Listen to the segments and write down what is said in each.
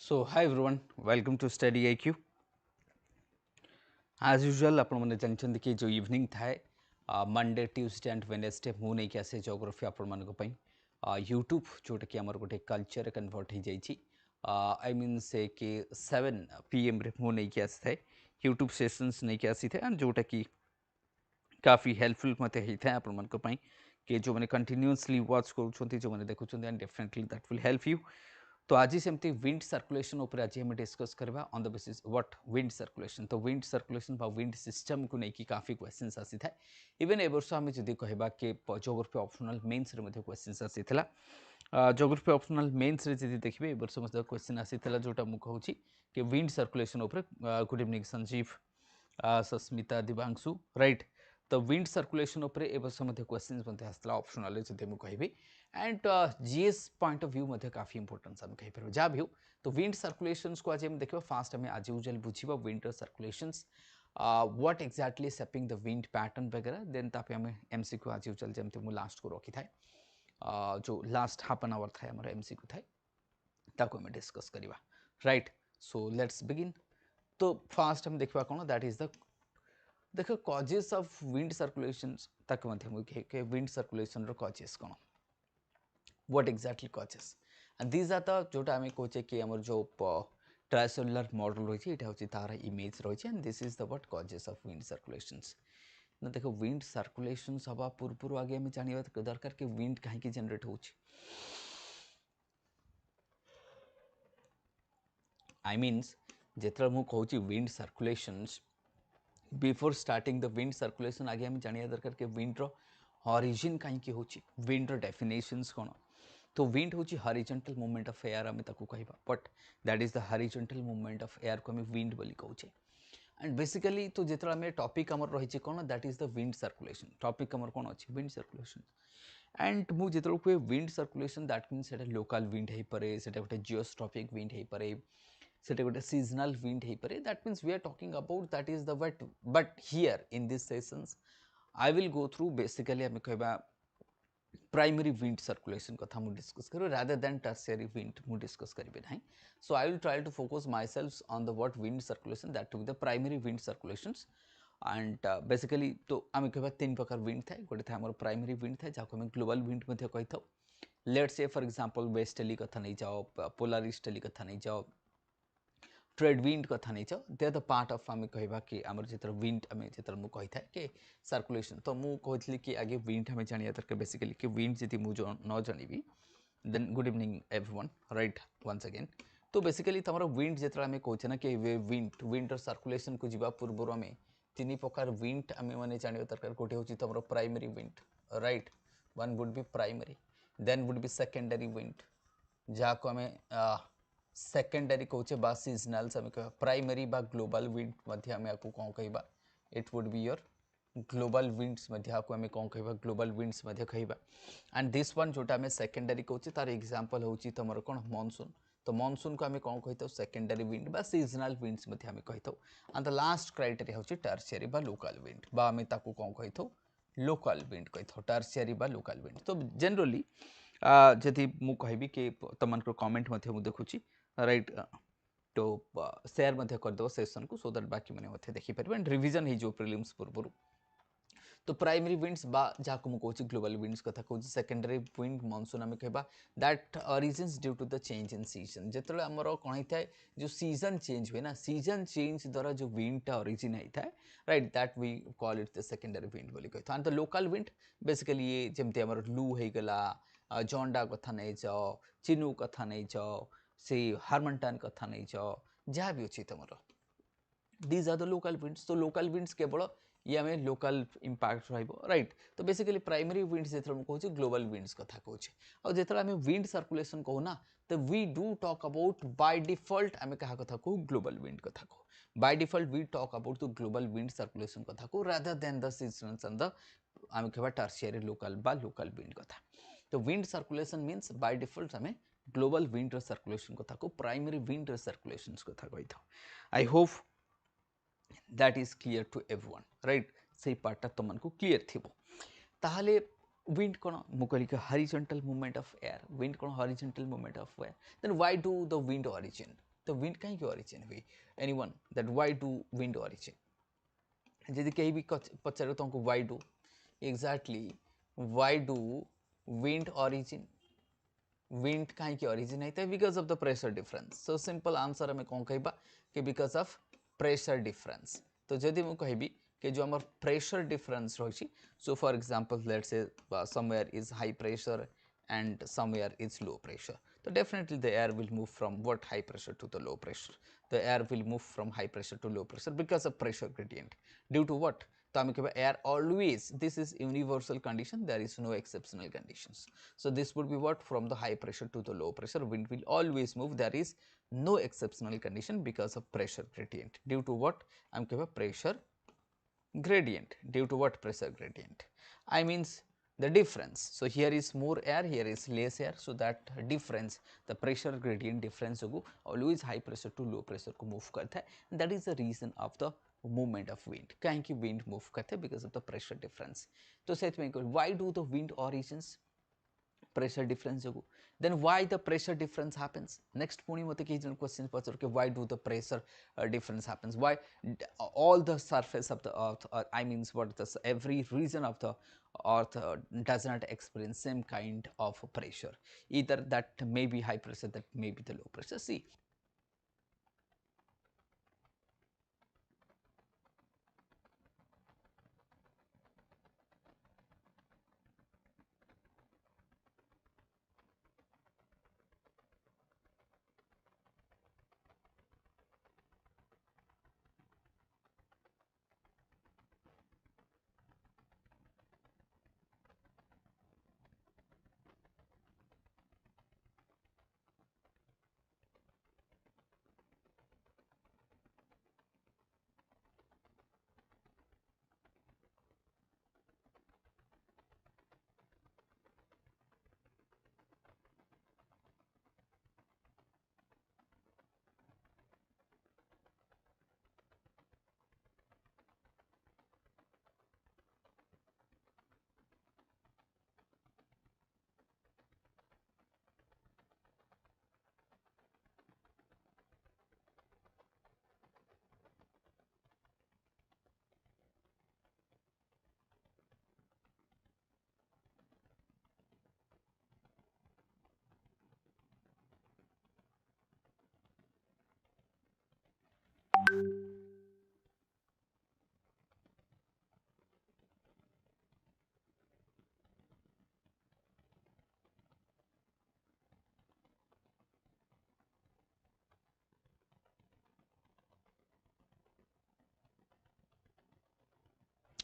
So, hi everyone, welcome to StudyIQ. As usual, आपण माने जानछन कि जो इवनिंग थाए मंडे ट्यूसडे एंड वेडनेसडे मु नहीं आसे जियोग्राफी आपण मान पई यूट्यूब जोटा कि हमर गोटे कल्चर कन्वर्ट हो जाइछि आई मीन से कि 7 पीएम रे मु नहीं आसी थाए यूट्यूब सेशंस नहीं आसी थे एंड जोटा कि काफी हेल्पफुल मते ही थाए आपण मान पई कि जो माने कंटिन्यूअसली वॉच करूछंती जो माने देखुछंती and definitely that will help you. तो आज सेमती विंड सर्कुलेशन उपर आज हम डिस्कस करबा on the basis what wind circulation. तो विंड सर्कुलेशन बा विंड सिस्टम को लेकिन काफी क्वेश्चंस आसी था. इवन ए वर्ष आम जदि कहबा कि ज्योग्राफी ऑप्शनल मेंस रे मध्ये क्वेश्चंस आसी थिला. ज्योग्राफी ऑप्शनल मेंस रे जदि देखबे ए वर्ष मध्ये क्वेश्चन आसी थिला जोटा मु कहूची कि विंड सर्कुलेशन उपर. Good evening Sanjeev, Sasmita, Divanshu, right. तो विंड सर्कुलेशन उपर ए वर्ष मध्ये क्वेश्चंस मध्ये आसला ऑप्शनल जदि मु कहबी and GS point of view मध्ये काफी इंपोर्टेंस हम कहि पर जा भी हो. तो विंड सर्कुलेशंस को आज हम देखबा. फास्ट हमें आज यूजुअल बुझिबा wind circulations what exactly shaping the wind pattern वगैरह. देन तापे हमें एमसीक्यू आज यूजुअल जेमते मु लास्ट को रखी थाए जो लास्ट हाफ एन आवर थाए हमर एमसीक्यू थाए ताको हम डिस्कस करिबा, राइट. So let's begin. तो फास्ट हम देखबा कोन दैट इज द देखो कॉजेस ऑफ विंड सर्कुलेशंस ताको मध्ये मु के विंड सर्कुलेशन रो कॉजेस कोन, what exactly causes, and these are the जोटा हमें कोचे कि हमर जो ट्राइसेलुलर मॉडल रही है, हूँ तार इमेज रही है. And this is the what causes of wind circulations. ना देखो विंड सर्कुलेशंस हवा पूर्व आगे हमें जानिबा दरकार कि विंड कहीं जनरेट होछि. आई मीन्स जेतरा मु कहूची wind circulations, before starting the wind circulation आगे हमें जानिबा दरकार कि विंड रो ओरिजिन कहीं होछि, विंड रो डेफिनेशंस कोन. तो विंड हूँ हॉरिजॉन्टल मूवमेंट ऑफ एयर आम ताकू कहबा, but that is the horizontal movement of air को हमें विंड बोली कहूचे. एंड बेसिकली तो जितना आम टॉपिक आमर रही कौन that is the wind circulation. Topic आमर कौन अच्छी विंड सर्कुलेशन. एंड मुझे कहे विंड सर्कुलेशन दैट मीन्स से लोकल विंड हो पारे, से गोटे जियोस्ट्रॉपिक विंड हो पारे, से गोटे सीजनल विंड हो पारे. That means we are talking about that is the wait. But here in this sessions I will go through basically आम कहबा प्राइमरी विंड सर्कुलेशन कथा मु डिस्कस करू रादर देन टर्शियरी विंड मु डिस्कस करिबे नाही. So I will try to focus myself on the what wind circulation that to be the primary wind circulations. And basically तो आम कहबा तीन प्रकार विंड थाए. गोटे थाए हमर प्राइमरी विंड थाए जाको हम ग्लोबल विंड मध्ये कहि थाउ. Let's say for example westerly कथा नहीं जाओ, पोलर ईस्टर्ली कथा नहीं जाओ, ट्रेड विंड कथा नहीं जाओ. They are the part of आम कहबा कि आमर जेतर विंड आम जेतर मु कहि थाए कि सर्कुलेशन. तो मु कहथली कि आगे विंड हमें जानिया दरकार बेसिकली कि विंड जति मु न जानिबी then good evening everyone, right, once again. तो बेसिकली तमरो विंड जेतर आम कहछे ना कि विंड विंड सर्कुलेशन को जीवा पूर्व आम तीन प्रकार विंड आम माने जानिया दरकार. गोटे होची तमरो primary wind, right, one would be primary. Then would be secondary wind जाको आम सेकेंडरी कहचे बा सीजनल्स आम कह. प्राइमरी बा ग्लोबल विंड मध्य आम आपको कौन कहबा, it would be your global winds मध्य आपको आम कौन कहबा, ग्लोबल विंड्स मध्य कहबा. एंड दिस वन जोटा आम सेकेंडरी कहचे तार एग्जांपल होची तमर कोन मॉनसून. तो मॉनसून को आम कौन कहितो सेकेंडरी विंड बा सीजनल विंड्स मध्य आम कहितो. एंड द लास्ट क्राइटेरिया होची टर्शियरी बा लोकल विंड बा आम ताकू कौन कहितो लोकल विंड कहितो, टर्शियरी बा लोकल विंड. तो जनरली जदि मु कहबी कि तमनकर कमेंट मध्य मु देखुची, राइट. तो शेयर मध्य कर दो सेशन को सो दैट बाकी माने मध्य देखि परबे एंड रिवीजन हे जो प्रीलिम्स पूर्व. तो प्राइमरी विंड्स बा जाको मु कहूची ग्लोबल विंड्स कथा कहूची. सेकेंडरी विंड मॉनसून आम कहबा that origins due to the change in season. जेतले हमर कोन होता है जो सीजन चेंज हुए ना, सीजन चेंज द्वारा जो विंड टा ओरिजिन होता है, right, that we call it the secondary wind बोली कहतो. And the local wind basically ये जेमते हमर लू हे गला, जॉन्डा कथा नहीं जाओ, चिनू कथा नहीं जाओ, से हार्मनटन कथा नहीं जाओ, जहाँ भी अच्छी तुम these are the local winds. तो लोकल विंड्स केवल ये आम लोकल इंपैक्ट राइट. तो बेसिकली प्राइमरी विंड्स जो कहूँ ग्लोबल विंड्स कथा कहूँ. और जो आम विंड सर्कुलेशन कहू ना, तो we do talk about by default आम क्या कथा कहू ग्लोबल विंड कथा कहू. By default we talk about the global wind circulation कथा कहू rather than the seasonals and the आम कह टर्शियरी लोकल बा लोकल विंड कथा. तो wind circulation means by default आम ग्लोबल विंड सर्कुलेशन कथा को प्राइमरी विंड सर्कुलेशन कथा कही था. I hope that is clear to everyone, right. से पार्टा तुमको क्लियर थी. ताहले विंड कौन मु कहली horizontal movement of air. Wind कौन horizontal movement of air. Then why do the wind origin. तो विंड कहीं origin हुई anyone that why do wind origin जदि कहीं भी पचारे तुमको why do exactly why do wind origin wind कहीं origin है because of the pressure difference so simple answer हमें कौन कहबा कि because of pressure difference तो जदि मु कहबी कि जो हमर pressure difference रही so for example let's say somewhere is high pressure and somewhere is low pressure so definitely the air will move from what high pressure to the low pressure the air will move from high pressure to low pressure because of pressure gradient due to what तो आम कह air always this is universal condition there is no exceptional conditions so this would be what from the high pressure to the low pressure wind will always move there is no exceptional condition because of pressure gradient due to what आम कह pressure gradient due to what pressure gradient I means the difference so here is more air here is less air so that difference the pressure gradient difference को always high pressure to low pressure को move करता है that is the reason of the movement of wind कहीं की wind move करते हैं because of the pressure difference तो set में why do the wind origins pressure difference jogu then why the pressure difference happens next puni mate ki jan question pachar ke why do the pressure difference happens why all the surface of the earth I means what this every region of the earth does not experience same kind of pressure either that may be high pressure that may be the low pressure see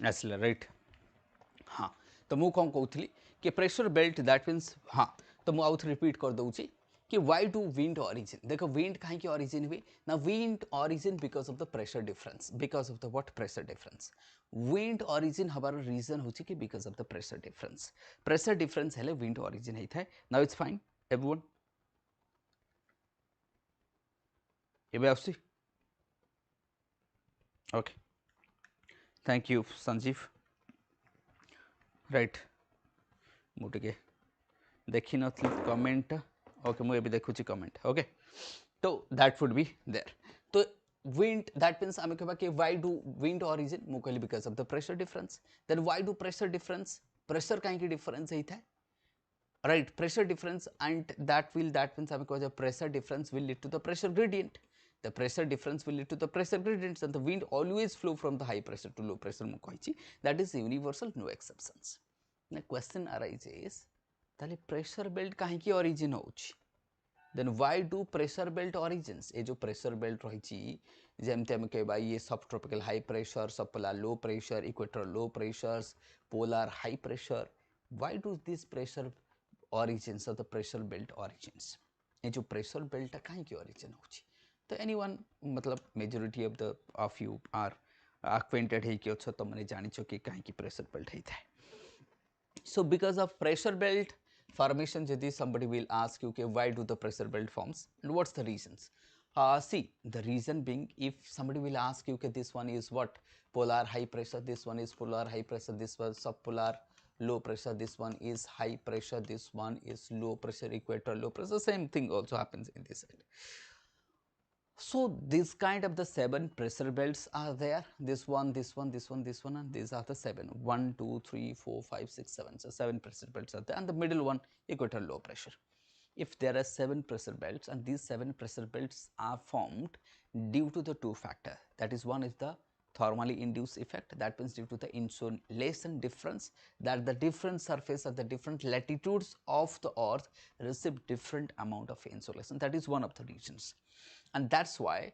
accelerate हाँ तो मु कौन कहूली कि pressure belt that means हाँ तो मु आउथ repeat कर दूची कि व्हाई डू विंड ऑरिजिन देखो विंड कहीं ऑरिजिन हुए ना wind origin because of the pressure difference because of the what pressure difference wind origin हबार रीजन होची कि because of the pressure difference हेले विंड ऑरिजिन होता है नाउ इट्स फाइन एवरीवन एबे आसी okay thank you Sanjeev right मुझे देखी नथली कमेंट ओके मुझे देखुची कमेंट ओके तो दैट वुड बी देयर तो wind that means आम कहबा कि why do wind origin मु कहली because of the pressure difference then why do pressure difference pressure काहे की difference होता है right pressure difference and that means आम कहबा pressure difference will lead to the pressure gradient the pressure difference will lead to the pressure gradients and the wind always flow from the high pressure to low pressure मु कहिची that is universal no exceptions now question arises ताले pressure belt कहीं की origin होची then why do pressure belt origins ये जो pressure belt रही जेमते हम कहबा ये सब tropical high pressure सब polar low pressure equator low pressures polar high pressure why do these pressure origins of the pressure belt origins ये जो pressure belt का कहीं की origin होची तो anyone मतलब majority of the of you are acquainted है कि अच्छा तो मैंने जानी चो कि कहीं की pressure belt है so because of pressure belt formation jodi somebody will ask you okay why do the pressure belt forms and what's the reasons see the reason being if somebody will ask you okay this one is what polar high pressure this one is polar high pressure this one subpolar low pressure this one is high pressure this one is low pressure equator low pressure same thing also happens in this side So this kind of the 7 pressure belts are there, this one, this one, this one, this one, and these are the 7, 1, 2, 3, 4, 5, 6, 7, so 7 pressure belts are there, and the middle one equator low pressure. If there are 7 pressure belts and these 7 pressure belts are formed due to the 2 factor, that is, one is the thermally induced effect, that means due to the insolation difference, that the different surface at the different latitudes of the earth receive different amount of insolation, that is one of the reasons. And that is why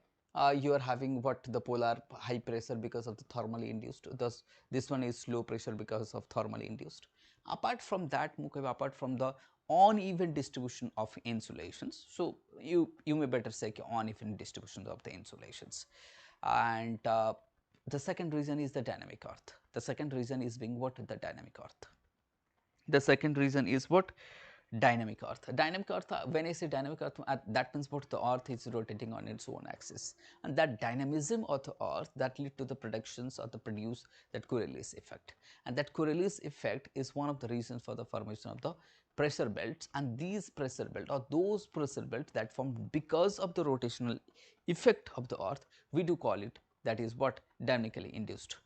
you are having what the polar high pressure because of the thermally induced, thus this one is low pressure because of thermally induced. Apart from that, apart from the uneven distribution of insulations, so you may better say uneven distribution of the insulations. And the second reason is the dynamic earth. The second reason is being what? The dynamic earth. The second reason is what? Dynamic earth. Dynamic earth, when I say dynamic earth, that means what? The earth is rotating on its own axis, and that dynamism of the earth that lead to the productions or the produce that Coriolis effect, and that Coriolis effect is one of the reasons for the formation of the pressure belts. And these pressure belt or those pressure belts that form because of the rotational effect of the earth, we do call it, that is what? Dynamically induced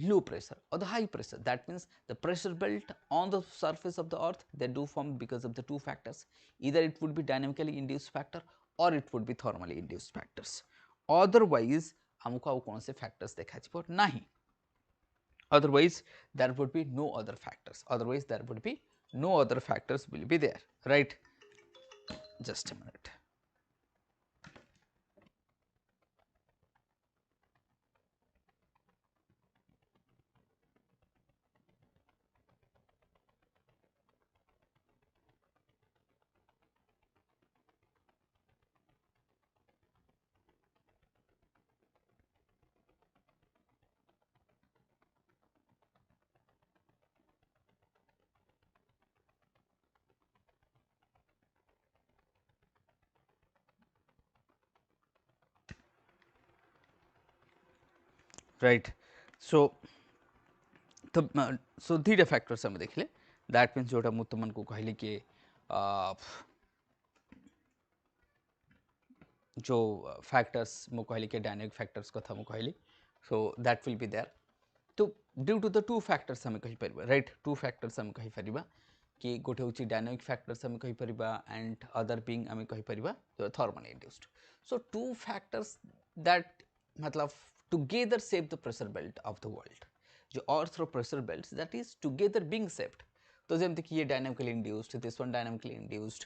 low pressure or the high pressure. That means the pressure belt on the surface of the earth, they do form because of the 2 factors, either it would be dynamically induced factor or it would be thermally induced factors. Otherwise आमको आउ कौन से factors देखा जिवो नहीं, otherwise there would be no other factors, otherwise there would be no other factors will be there, right? Just a minute. Right. So so दुईटा factors आम देखले, दैट मीन्स जोटा मु तुमको कहली कि जो फैक्टर्स मु कहली कि डायनामिक फैक्टर्स कथा मु कहली, so that will be there. तो ड्यू टू द 2 फैक्टर्स आम कहि परिबा, राइट? 2 फैक्टर्स आम कहि परिबा कि गोटे होची डायनामिक फैक्टर्स आम कहि परिबा एंड अदर बीइंग आम कहि परिबा thermally induced. So 2 factors that मतलब together shape the pressure belt of the world, जो अर्थ रो pressure belts that is together being shaped. तो जमती कि ये dynamically induced, this one dynamically induced,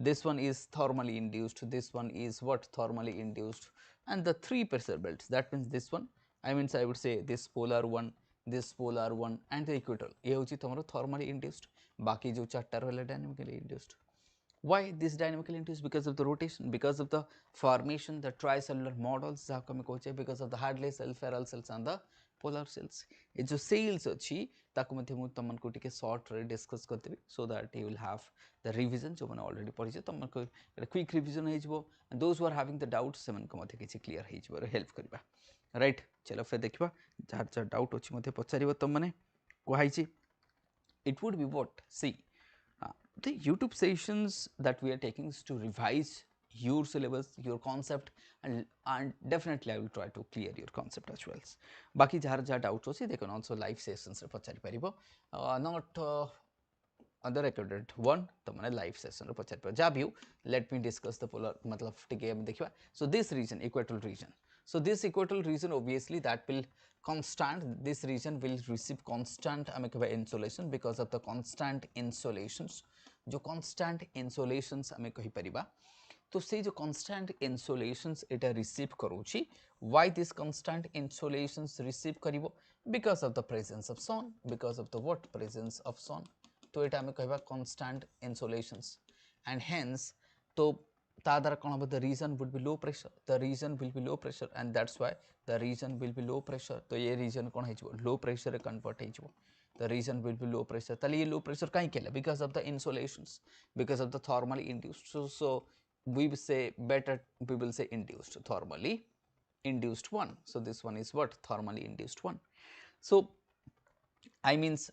this one is thermally induced, this one is what? Thermally induced, and the 3 pressure belts, that means this one, I would say this polar one, this polar one and the equatorial, ये होची तमरो thermally induced, बाकी जो चारटा रहला dynamically induced. Why this dynamically induced? Because of the rotation, because of the formation, the tricellular models जहाँ को हम कहचे, because of the Hadley cell, Ferrel cells and the polar cells. ये जो cells अच्छी ताको मध्य मु तमन को टिके शॉर्ट रे डिस्कस करते भी, so that you will have the revision जो मैंने already पढ़ी जे तमन को क्विक रिविजन है जिवो, and those who are having the doubts semen को मध्य किसी क्लियर है जिवो हेल्प करिबा, राइट? चलो फिर देखिबा जार जार डाउट अछि मध्य पचारिबो तम माने कोहाई छी. It would be what? See, the YouTube sessions that we are taking is to revise your syllabus, your concept, and definitely I will try to clear your concept as well. Baki jar jar doubt hosi, they can also live sessions re pachari paribo, not other recorded one, to mane live session re pachari paribo. Jab you let me discuss the polar matlab tike am dekhiba. So this region, equatorial region, so this equatorial region obviously that will constant, this region will receive constant insolation because of the constant insolations, जो constant insolations आमे कहि परिबा. तो से जो constant insolations एटा receive करूची, why this constant insolations receive करिवो? Because of the presence of sun, because of the what? Presence of sun. तो एटा आमे कहबा constant insolations, and hence तो तादर कौन हबो? The region would be low pressure, the region will be low pressure, and that's why the region will be low pressure. तो ये region कौन है जो low pressure रे convert है जो, the region will be low pressure. ताले ये low pressure काहे केला? Because of the insolations, because of the thermally induced. So we will say better, we will say induced, thermally induced one. So this one is what? Thermally induced one. So I means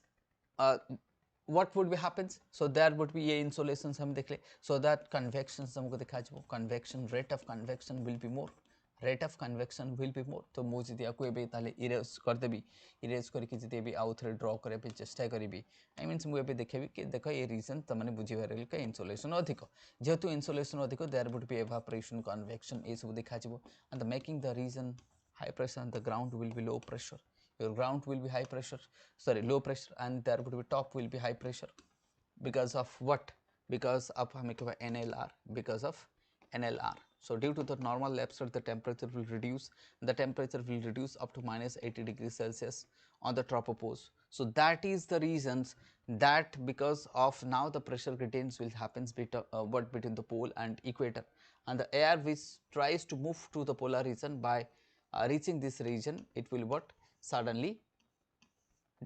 what would be happens, so there would be a insolations हम देख ले, so that convections हमको दिखा जाओ, convection rate of convection will be more, rate of convection will be more. तो मु जदि आपको एबे ताले इरेज कर देबी, इरेज करके जदि एबे आउ थरे ड्रा करे पे चेष्टा करिबी, आई मीन्स मु एबे देखेबी कि देखो ये रीजन त माने बुझी पारल के इंसुलेशन अधिक, जेहेतु इंसुलेशन अधिक there would be evaporation convection ए सब देखा जाबो, and the making the region high pressure and the ground will be low pressure. Your ground will be high pressure, sorry, low pressure, and there would be top will be high pressure because of what? Because of NLR, because of NLR. So due to the normal lapse, the temperature will reduce. The temperature will reduce up to -80 degrees Celsius on the tropopause. So that is the reasons that because of now the pressure gradients will happens between the pole and equator, and the air which tries to move to the polar region by reaching this region, it will what? Suddenly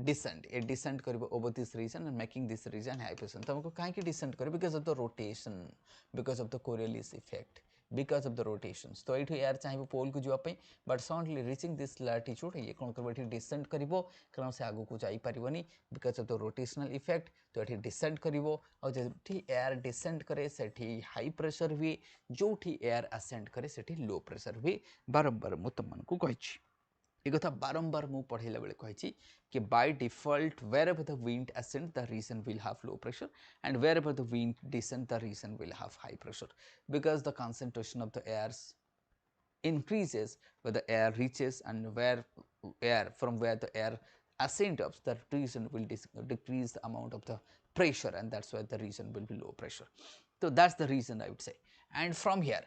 descend, a descent karibo over this region and making this region high pressure. तमको काहे की descent करे? Because of the rotation, because of the Coriolis effect, because of the rotations. तो एठो यार चाहिए पोल को जुआ पे, but suddenly reaching this latitude ये कौन करबो एठी descent करिवो, कारण से आगो को जाई परिवनी because of the rotational effect. तो एठी descent करिवो और जेठी एयर descent करे सेठी high pressure हुए, जोठी एयर ascend करे सेठी low pressure हुए. बारंबार मु तमनको कहिछि ये कथा बारंबार मु पढ़ेला बेले कहिछि कि by default wherever the wind ascend the region will have low pressure, and wherever the wind descend the region will have high pressure, because the concentration of the air increases where the air reaches, and where the air ascends up the region will decrease the amount of the pressure, and that's why the region will be low pressure. So that's the reason I would say. And from here,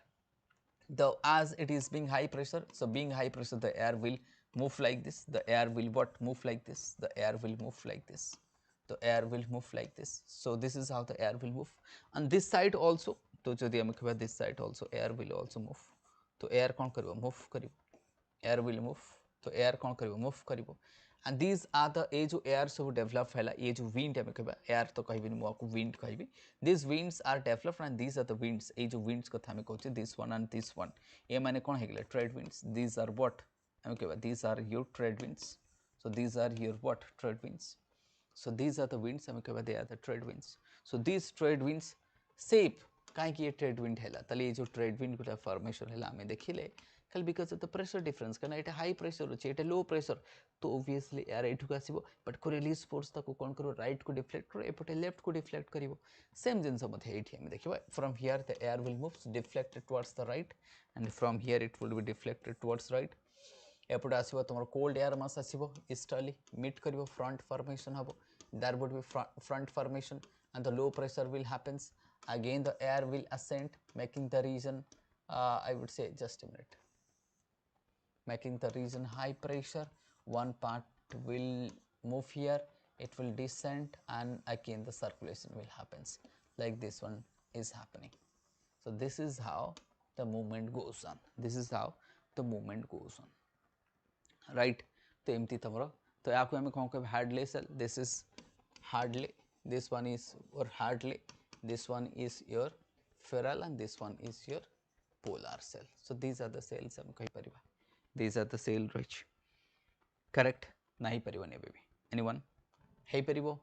as it is being high pressure, so being high pressure the air will move like this, the air will what? Move like this, the air will move like this, the air will move like this. So this is how the air will move. On this side also, तो जदि हम कहबा this side also air will also move, तो air कौन करिवो? Move करिवो, air will move, तो air कौन करिवो? Move करिवो. And these are the ये जो air सब develop हैला, ये जो wind हम कहबा air तो कहबिनी मु आपको wind कहबी. These winds are developed and these are the winds. ये जो winds कथा हम कहउछि this one and this one, ये माने कौन हेगले? Trade winds. These are what? हम कहबा these are your trade winds. So these are your what? Trade winds. So these are the winds, हम कहबा they are the trade winds. So these trade winds shape काहे कि ये trade wind हैला, तले ये जो trade wind को formation हैला हमें देखिले कल because of the pressure difference, कारण एटा high pressure होचे, एटा low pressure, तो obviously air एठु को आसीबो, but Coriolis force ताको कोन करो? right को deflect करो, एपटे left को deflect करिवो. same जिनस मध्ये एठी हम देखिबा, from here the air will move deflected towards the right, and from here it will be deflected towards right. एपटे आसीबो तमरो cold air mass आसीबो easterly meet करिवो, front formation हबो, there would be front formation, and the low pressure will happens. Again the air will ascend, making the region I would say, just a minute, making the region high pressure. One part will move here, it will descend, and again the circulation will happens like this one is happening. So this is how the movement goes on, this is how the movement goes on, right? तो एमती तमरो, तो याको हमें कौन कहब? Hadley cell. This is Hadley, this one is your Hadley, this one is your Ferrel, and this one is your polar cell. So these are the cells हम कहि परिबा, these are the cell rich, correct? नहीं परिबने baby, anyone हे परिबो?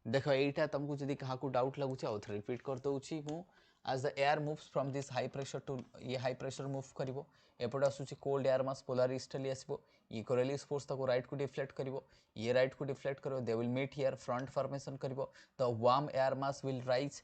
देखो एटा तुमको जदि कहा को doubt लागुची आउ थरे रिपीट कर दउची मु. as the air moves from this high pressure to ये high pressure move करिवो, एपटा आसुची cold air mass polar easterly आसीबो, ये Coriolis force ताको right को deflect करिवो, ये right को deflect करिवो, they will meet here, front formation करिवो, the warm air mass will rise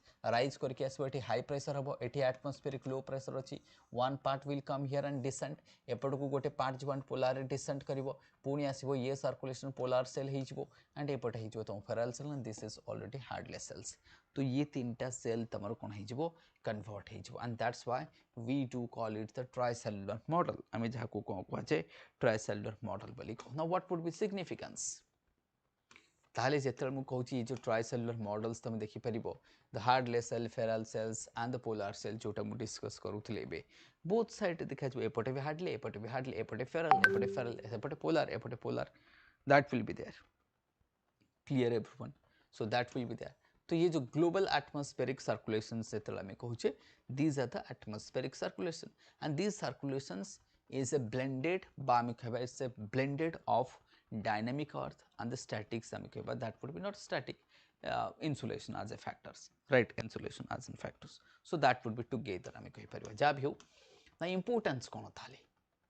करके आसीबो, एठी high pressure हबो, एठी atmospheric low pressure अछि, one part will come here and descend, एपट को गोटे part जीवन polar descend करिवो, पुणी आसीबो ये circulation polar cell हेजिवो, and एपट हेजिवो तम Ferrel cell, and this is already Hadley cells. तो ये तीनटा सेल तमरो कोन हेजिवो? कन्वर्ट हेजिवो, and that's why we do call it the tricellular model. आमे जहा को कोन जे tricellular model बोली को. Now what would be significance? ताले जेतल मु कहूची जो tricellular models तमे देखि परिबो, the Hadley cell, Ferrel cells and the polar cell जोटा मु डिस्कस करूथले बे, both side देखा जो एपटे भी Hadley, एपटे भी Hadley, एपटे Ferrel, एपटे polar, that will be there. Clear everyone? So that will be there. तो ये जो global atmospheric circulation से तला में कहूचे, these are the atmospheric circulation, and these circulations is a blended it's a blended of dynamic earth and the static that would be not static, insulation as a factors, right? Insulation as in factors. So that would be together आम कही परिवा जा भी हो ना importance कौन थाले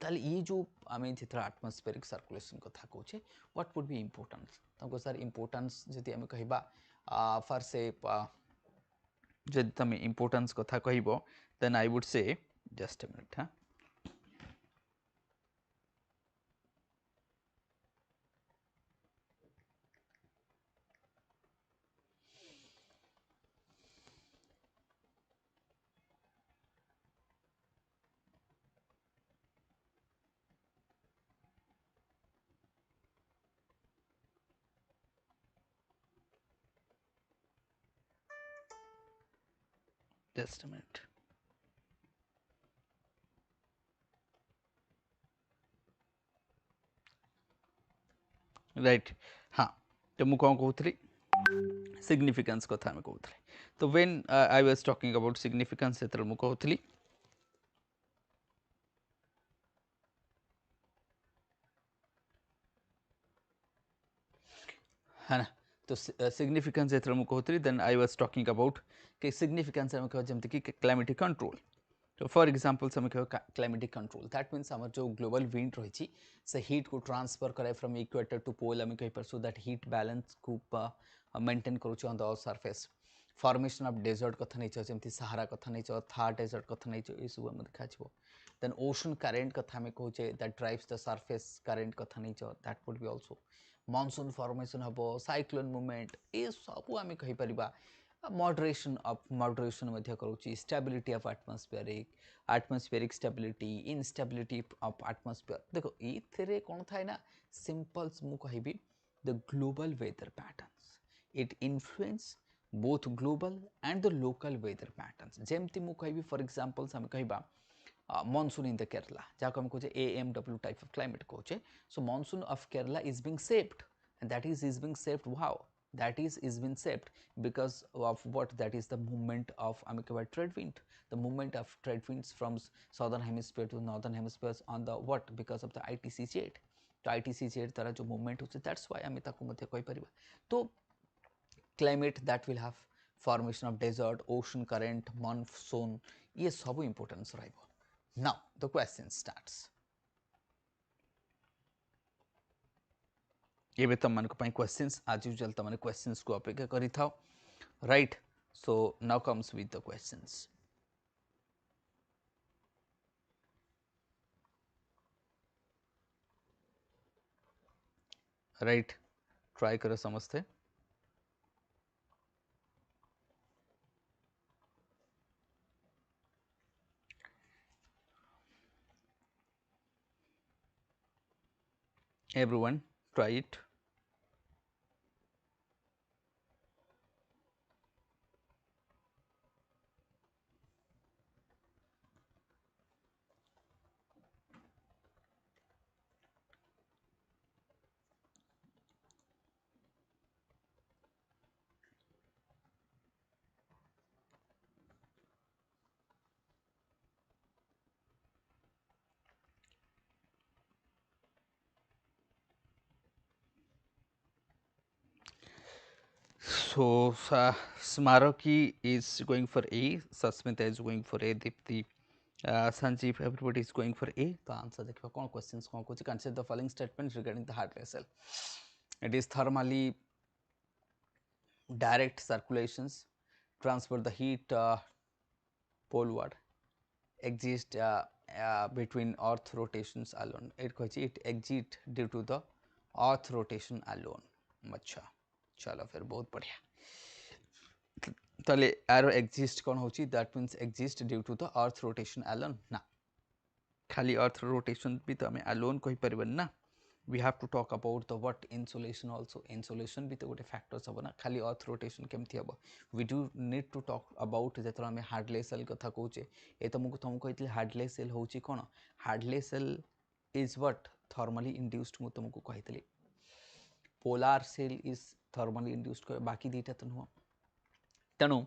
ताले ये जो आम जितना atmospheric circulation को था कोचे what would be importance तमको सर importance जति आम कहिबा for say जति तमे importance को था कहिबो then I would say just a minute हाँ just a minute right हाँ तो मु कौन कहूथली significance कथा में कहूथली तो when I was talking about significance सेतर मु कहूथली है ना तो significance जेतर मु कहूथली then I was talking about कि significance हम कह जमते कि climatic control तो फॉर एग्जांपल हम कह क्लाइमेटिक कंट्रोल दैट मीन्स हमर जो ग्लोबल विंड रही से हीट को ट्रांसफर करे फ्रॉम इक्वेटर टू पोल हम कहि पर सो दैट हीट बैलेंस को मेंटेन करूछ on the surface formation of desert कथा नै जेमति सहारा कथा नै थार डेजर्ट कथा नै ए सब हम देखा छबो देन ओशन करेंट कथा में कहूचे that drives the surface current कथा नै that would be also monsoon formation हबो साइक्लोन मूवमेंट ए सब आम कहि परिबा मॉडरेशन मध्य करूची stability of atmospheric stability instability of atmosphere देखो ये कौन थाए ना सिंपल्स मु कहबी the global weather patterns it influence both global and the local weather patterns जेमती मु कहबी फॉर एग्जांपल्स हम कहबा monsoon in the Kerala जाको हम कहे AMW type of climate कहे so monsoon of Kerala is being shaped and that is being shaped wow that is been shaped because of what that is the movement of trade wind the movement of trade winds from southern hemisphere to northern hemispheres on the what because of the ITC jet तो ITC jet तारा जो movement होचे that's why आमे ताको मध्य कहि परिबा तो climate that will have formation of desert ocean current monsoon ये सब importance रहइबो now the question starts ये तुम मन को क्वेश्चंस आज यूजुअल तुम क्वेश्चंस को अपेक्षा करी थाओ right so now comes with the questions right try करो समझते everyone try it So Smaraki is going for A, Sasmita is going for A, Dipti, Sanjeev, everybody is going for A. The answer देखो कौन questions कौन कुछ consider the following statements regarding the Hadley cell. It is thermally direct circulations transfer the heat poleward exist between earth rotations alone. It exist due to the earth rotation alone. अच्छा चलो फिर बहुत बढ़िया ताले arrow exist कौन होची that means exist due to the earth rotation alone ना खाली अर्थ रोटेशन भी तो हमें अलोन कहि परिबन ना we have to talk about the what insulation also insulation भी तो गोटे फैक्टर्स हबो ना खाली अर्थ रोटेशन केमथि हबो we do need to talk about जेतरा हमें हार्डले सेल कथा कहूचे ए तुमको कहितले हार्डले सेल होची कोन Hadley cell is what thermally induced मु तुमको कहितले polar cell is thermally induced बाकी दीटा तो नुह तेणु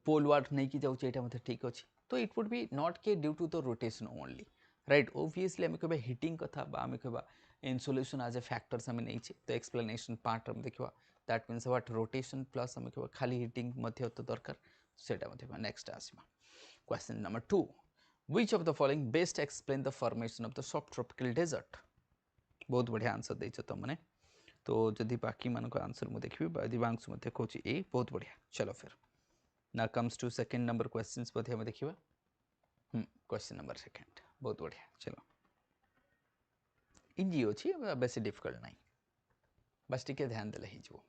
पोलवार्ड नहीं कि जाऊँ यहाँ मतलब ठीक अच्छे तो इट वुड बी नॉट के due to the rotation only right obviously आम कह हिटिंग कथा आम कह इनसुलेशन एज ए फैक्टर्स आम नहीं तो एक्सप्लेनेशन पार्ट देखा that means what rotation plus आम कह खाली हिटिंग तो दरकार सेटा नेक्स्ट आसवा question number 2 which of the following best explain the formation of the subtropical desert बहुत बढ़िया आंसर देछ तुमने तो जदि बाकी मान आंसर मुझे देखिए दिवांश मध्य कौन ए बहुत बढ़िया चलो फिर ना comes to second number questions बोधे हमें देखिए क्वेश्चन नंबर सेकंड बहुत बढ़िया चलो इजी अच्छी बेस डिफिकल्ट ना बस टिके ध्यान देले ही जो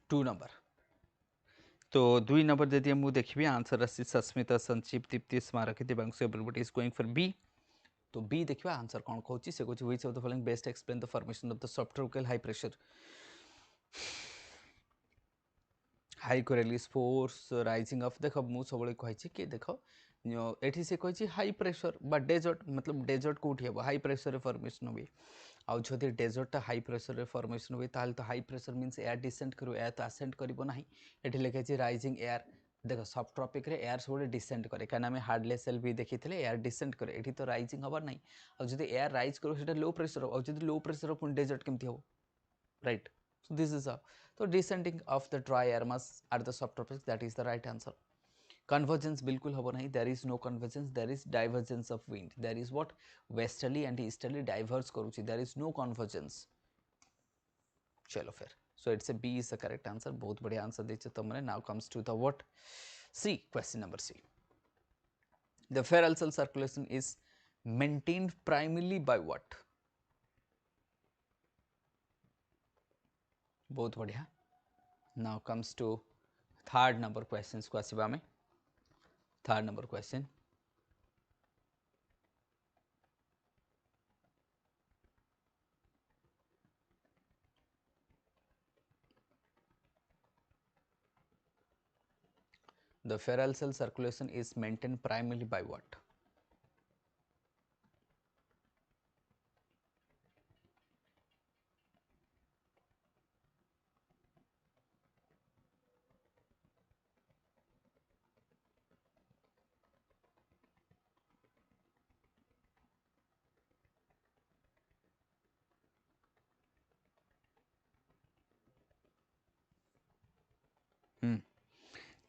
2 नंबर तो 2 नंबर जदि मुझे देखिए आंसर आसी Sasmita Sanjeev Dipti Smarak Divansh everybody is going for B तो बी देखिए आंसर कौन कहूँ से कहूँ which of the following best explain the formation of the subtropical high pressure high Coriolis force rising of देख मुझे सब कही कि देख ये से कही हाई प्रेशर बा डेजर्ट मतलब डेजर्ट कौटी हे हाई प्रेशर फॉर्मेशन हुए आउ जदि डेजर्टा हाई प्रेशर फॉर्मेशन हुए तो high pressure means air decent कर एयर तो आसेंट करना ये लिखाई राइजिंग एयर देख सब ट्रॉपिक रे एयर सब डिसेंट करे कहीं आम हार्डली सेल भी देखी एयर डिसेंट करे ये तो राइजिंग हबार ना आदि एयर राइज कर लो प्रेशर हो लो प्रेशर पुणी डेजर्ट केमती हम right so this is how so descending of the dry air mass at the subtropics that is the right answer convergence बिल्कुल हबो नहीं there is no convergence there is divergence of wind there is what westerly and easterly diverge करूची there is no convergence चलो फिर so it's a B is the correct answer बहुत बढ़िया answer देचे तुमने now comes to the what C question number C the Ferrel circulation is maintained primarily by what बहुत बढ़िया now comes to third number questions को आसीबा में third number question the Ferrel cell circulation is maintained primarily by what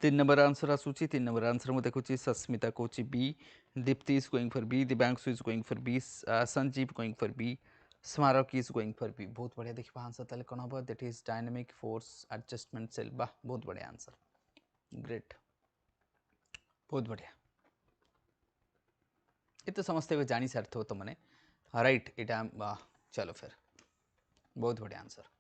तीन number answer आसूची तीन number answer मुझे देखुची सस्मिता कौची B Dipti is going for B Divyanshu is going for B Sanjeev going for B Smarak is going for B बहुत बढ़िया देखिए answer ताले कौन हम that is dynamic force adjustment cell बा बहुत बढ़िया आंसर ग्रेट बहुत बढ़िया ये तो समझते जानी सारी तुमने राइट यहाँ चलो फिर बहुत बढ़िया आंसर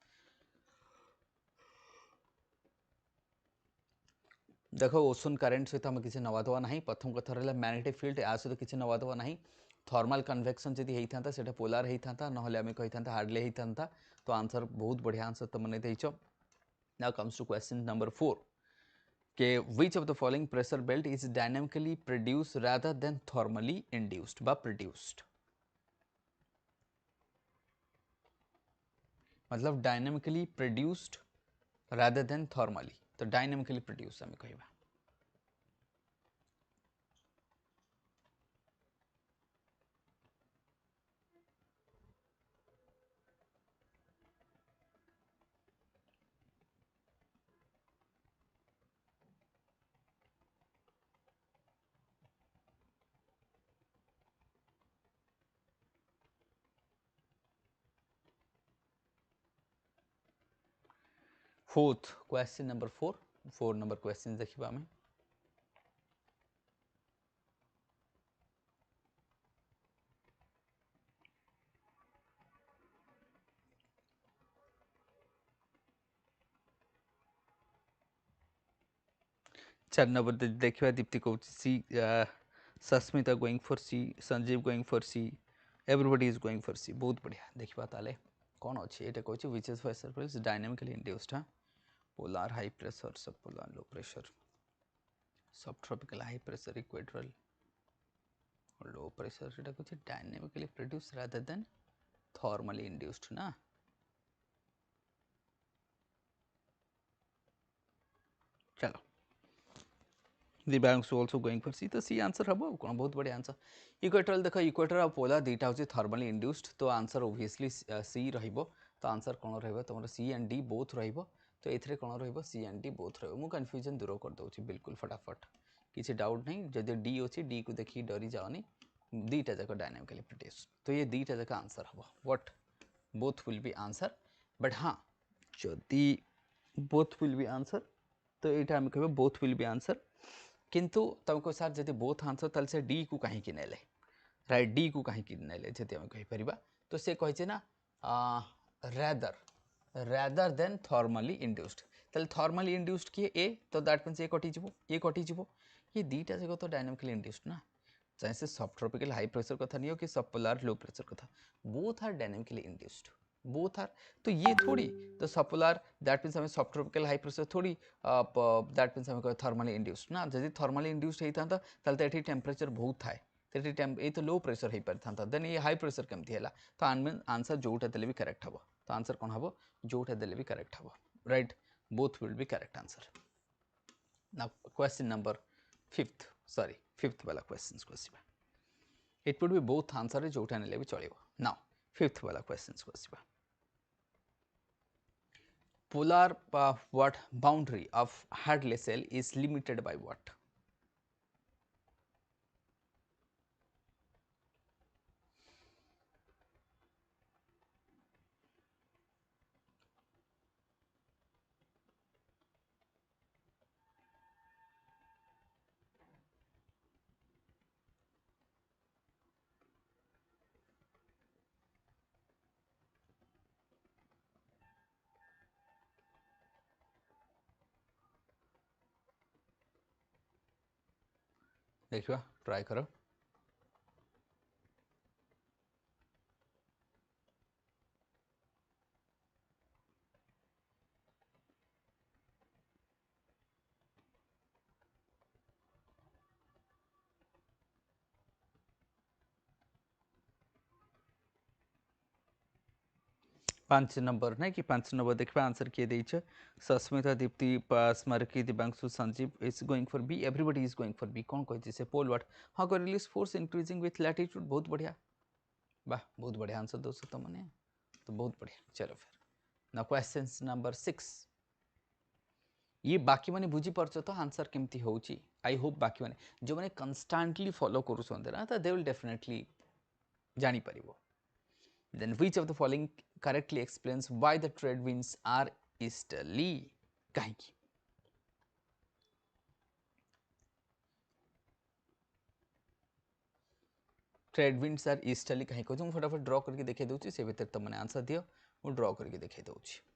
देख ओसन करेन्ट सहित आम किसी नवादवा ना प्रथम कथा रहा मैग्नेटिक फील्ड या सहित किसी नवादवा ना थर्माल कन्वेक्शन जब होता है पोलार होता ना आम कही था हार्डली होता तो आंसर बहुत बढ़िया आंसर तुमने देच now comes to question number 4 के which of the following pressure belt is dynamically produce rather than thermally induced बा प्रोड्यूस्ड मतलब dynamically produced rather than thermally तो डायनामिकली प्रोड्यूस आम कहवा fourth question number 4 number question देखिबा हमें चार number देखिए दीप्ति कौच C Sasmita going for C, Sanjeev going for C, everybody is going for C. बहुत बढ़िया। देखा ताले कौन अच्छे ये कौन विच इज वेस्टरलीज डायनामिकली इंड्यूस्ड। हाँ, पोलार हाई प्रेशर, सब पोलार लो प्रेशर, सब tropical high pressure, equatorial low pressure, सेटा कौन dynamically produce rather than thermally induced ना। चलो, दिव्यांशु ऑल्सो गोइंग फॉर सी, तो सी आंसर हम कौन बहुत बढ़िया आंसर। इक्वेटोरियल देख, इक्वेटर और पोलार दुईटा हूँ थर्मली इंड्यूस्ड, तो आंसर ओबियसली सी रहिबो। तो आंसर कौन रहिबो तुम सी एंड डी बोथ रहिबो। तो ये कौन रहिबो सी एंड डी बोथ रहिबो। मु कन्फ्यूजन दूर कर दूची बिल्कुल फटाफट, किसी डाउट नहीं। जदि डी अच्छी डी को देखिए डरी जाओनी, दुईटा जाक डायनामिकली प्रोड्यूस, तो ये दुईटा जाक आंसर हम what both will B answer. But हाँ, जदि बोथ विल बी आंसर तो ये आम कह बोथ विल बी आंसर, किंतु तुम कह सार जब बोथ आंसर ताल से डी को कहीं नेले, राइट, डी को कहीं नेले जब आम कहीपर, तो सी कही ना rather rather than thermally induced. ताल थर्मली इंड्यूस्ड किए ए, तो दैट मीन्स ये कटिज, ये कटिज, ये दुईटा जगह तो डायनामिकली इंड्यूस्ड ना। चाहे से सब ट्रॉपिकल हाई प्रेशर कथा नहीं हो कि सब पोलार लो प्रेशर कथा, both are dynamically induced, both are. तो ये थोड़ी तो सब पोलार दैट मीन्स हमें सब ट्रॉपिकल हाई प्रेशर थोड़ी दैट मीन्स हमें थर्मली इंड्यूस्ड ना। जब थर्मली इंड्यूस्ड होता ताल तो ये टेम्परेचर बहुत थाए, ये तो लो प्रेशर हो पारि था, देन ये हाई प्रेशर केमती है, तो आंसर जोटा देले भी करेक्ट हम। तो आंसर कौन हम, जोटा देले भी करेक्ट हम, right, both will be correct answer. Now question number fifth वाला क्वेश्चन को आसवा, it would be both answer जोटा नेले भी चलो। नाउ फिफ्थ वाला क्वेश्चन को आसवा, polar what boundary of Hadley cell is limited by what? देखिए ट्राई करो। पांच नंबर नहीं कि 5 नंबर देखा आंसर किए देछ, Sasmita, Dipti, Smaraki, Divyanshu, Sanjeev is going for B, everybody is going for B. कौन कही से पोल व्हाट, हाँ Coriolis force increasing with latitude, बहुत बढ़िया, वाह बहुत बढ़िया आंसर दोस्तों तुमने, तो बहुत बढ़िया। चलो फिर ना क्वेश्चन नंबर 6, ये बाकी मैंने बुझी पार्छ तो आंसर केमती होची। आई होप बाकी मैंने जो मैंने कंस्टांटली फॉलो करूछंते ना, तो दे विल डेफिनेटली जानी परिबो। Then which of the following correctly explains why the trade winds are easterly? कहीं ट्रेड विंड्स आर ईस्टर्ली कहीं कहूँ, मुझे फटाफट ड्रॉ करके देखे दूसरी से भीतर तुमने आंसर दियो, मुझे ड्रॉ करके देखे दूसरी।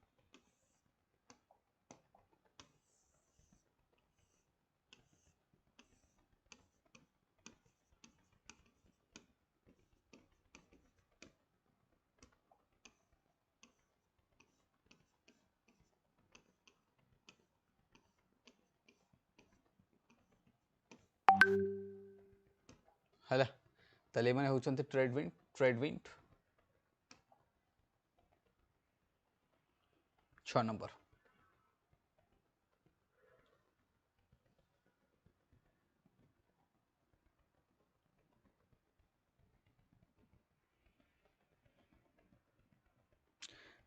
है ताले मैंने होचंते trade wind 6 number.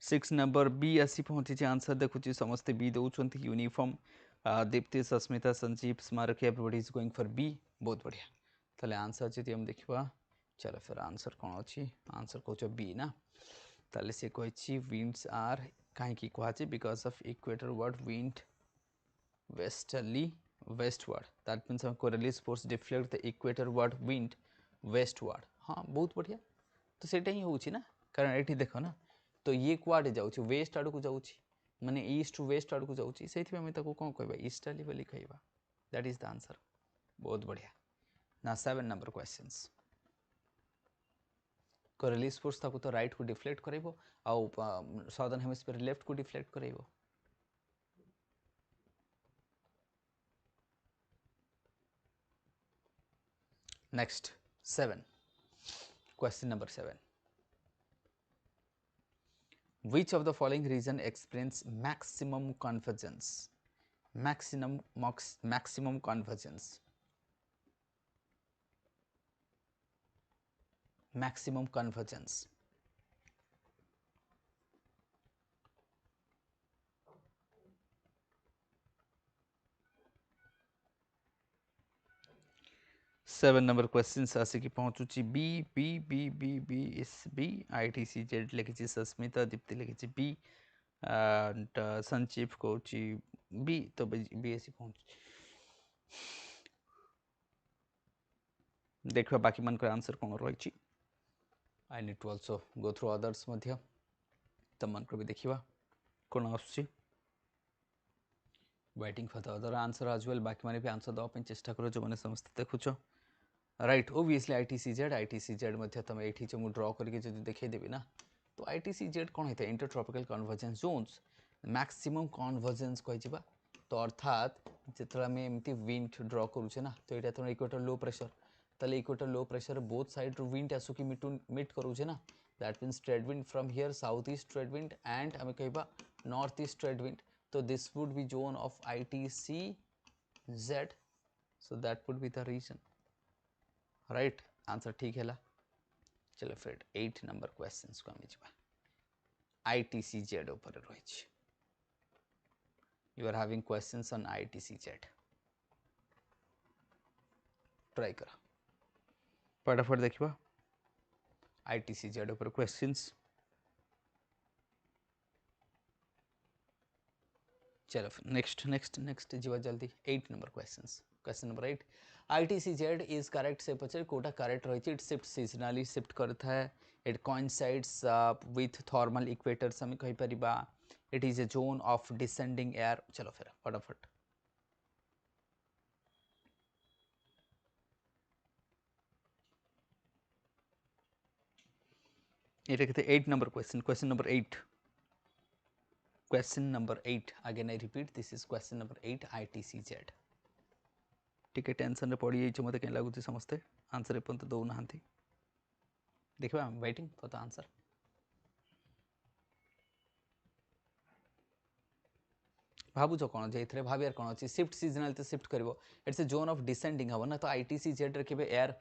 Six number B आसी पहुंची आंसर देखुची समस्ते बी दौरान uniform, Deepti, Sasmita, Sanjeev, Smarak, everybody is going for B, बहुत बढ़िया। ताले आंसर जी हम देखा, चलो फिर आंसर कौन अच्छी, आंसर कौच बी ना। ताले से कही विंड्स आर कहीं कहुचे because of equatorward wind westerly westward, that means Coriolis force deflect the equatorward wind westward. हाँ बहुत बढ़िया, तो सेटा ही होची ना, कारण ये देख ना, तो ये कुआडे जाउची वेस्ट आड़ को जाउची, माने ईस्ट टू वेस्ट आड़ को जाउची, सेथि में ताको कोन कहबा ईस्टर्ली बोली कहबा, दैट इज द आंसर। बहुत बढ़िया। ना 7 नंबर क्वेश्चंस कोरियलिस फोर्स ताको तो राइट को डिफ्लेक्ट करेबो आउ साउदर्न हेमिस्फीयर लेफ्ट को deflect करेबो next 7 question number 7 which of the following reason explains maximum convergence maximum convergence maximum convergence 7 number question आसिक पहुँचुची B B B B B S B ITC Z लिखी सस्मिता दीप्ति लिखी B and Sanjeev कौच B तो BSC पहुँच देखा बाकी मन का आंसर कौन रही I need to also go through others मध्य तम मन को भी देखिबा कौन आसुची waiting for the other answer as well बाकी माने भी आंसर दवा पे चेष्टा करो जो माने समस्त देखुचो राइट ओबियसली आईटीसी जेड मध्य तुम एठी जो मु ड्रा करके जदि देखै देबी ना तो आईटीसी जेड कोन हेते intertropical convergence zones maximum convergence कहि जिबा तो अर्थात जेतरा में एमती विंड ड्रा करूछे ना तो एटा तो इक्वेटर लो प्रेशर तले equator low pressure both side रो विंड आसुकी मीट करूछे ना that means trade wind from here south east trade wind and हमें कहबा नॉर्थ ईस्ट ट्रेड विंड तो this would be zone of ITC Z so that would be the region right answer ठीक है चलो फिर 8 number questions को हमें जब आईटीसी जेड ऊपर रही you are having questions on ITC Z try करा फटाफट देखिबा आईटीसी जेड ऊपर क्वेश्चंस चलो नेक्स्ट जीवा जल्दी 8 number questions question number 8 ITCZ is correct से पचे कोटा करेक्ट रही it shift seasonally shift करता है it coincides with thermal equators हमें कही परिबा it is a zone of descending air चलो फिर फटाफट ये देखते 8 number question number 8 question number 8 again I repeat this is question number 8 ITCZ टिके टेंशन रे पड़ी जाइछ मते के लागुची समस्ते आंसर एपन तो दो नाहंती देखबा I am waiting for the answer भाबुछ कोन जे इथरे भाबियार कोन अछि शिफ्ट सीजनल तो शिफ्ट करबो it's a zone of descending हबो ना तो ITCZ रे केबे एयर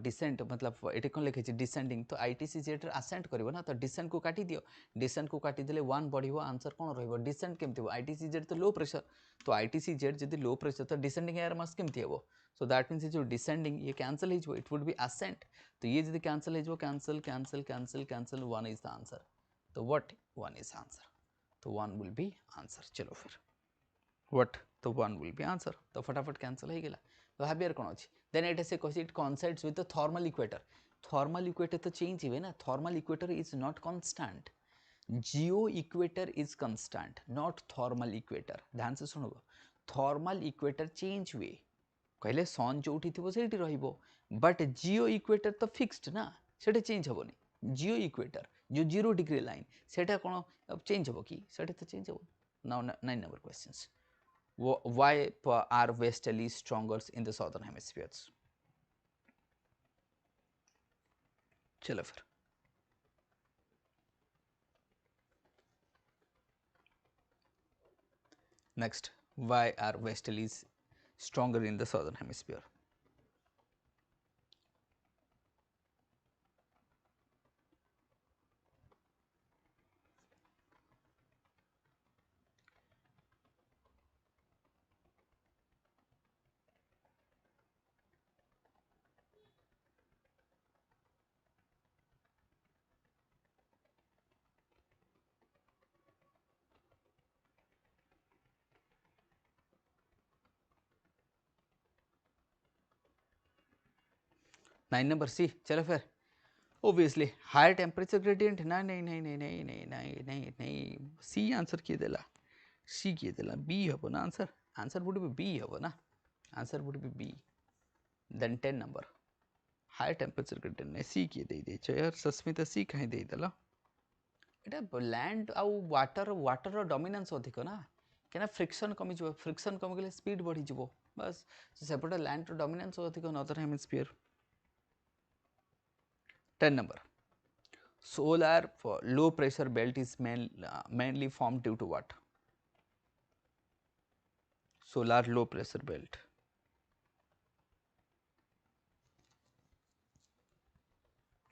डिसेंट मतलब एटे कोन लिखे छि डिसेंडिंग तो ITCZ रे असेंट करबो ना तो डिसेंट को काटी दियो डिसेंट को काटी देले 1 बढ़िबो आंसर कोन रहबो डिसेंट केमति हो ITCZ तो लो प्रेशर तो ITCZ जदि लो प्रेशर तो डिसेंडिंग एयर मास केमति हेबो सो दैट मींस जो डिसेंडिंग ये कैंसिल हो जो इट वुड बी असेंट तो ये जदि कैंसिल हो जो cancel cancel cancel cancel 1 is the answer तो व्हाट 1 इज आंसर तो 1 विल बी आंसर चलो फिर what तो 1 will be answer तो फटाफट कैंसिल हो गेला तो भाबियार कोन अछि देन इट से कहछि it coincides with the thermal equator तो चेंज हिबे ना thermal equator is not constant geo equator is constant not thermal equator ध्यान से सुनबो thermal equator चेंज हुए कहले सन जोठी थिबो सेठी रहिबो बट जियो इक्वेटर तो फिक्स्ड ना सेटा चेंज हबोनी जियो इक्वेटर जो 0 डिग्री लाइन सेटा कोन चेंज हबो की सेटा तो चेंज हबो now 9 number questions why are westerlies stronger in the southern hemispheres चलो फिर next why are westerlies stronger in the southern hemisphere nine number सी चलो फिर ओबियसली हायर टेम्परेचर ग्रेडियंट ना नहीं नहीं नहीं नहीं नहीं नहीं नहीं नहीं सी आंसर किए देला सी किए देला बी हबो ना आंसर आंसर वुड बी बी हबो ना answer would be be then 10 number high temperature gradient सी किए दे दे यार सस्मिता सी कहीं दे देला एटा लैंड आउ वाटर डोमिनेंस अधिक ना क्या फ्रिक्शन कमी जो फ्रिक्शन कमी गले स्पीड बढ़ी जिवो बस सेपटे लैंड डोमिनेंस अधिक northern hemisphere 10 number solar low pressure belt is mainly formed due to what? Solar low pressure belt.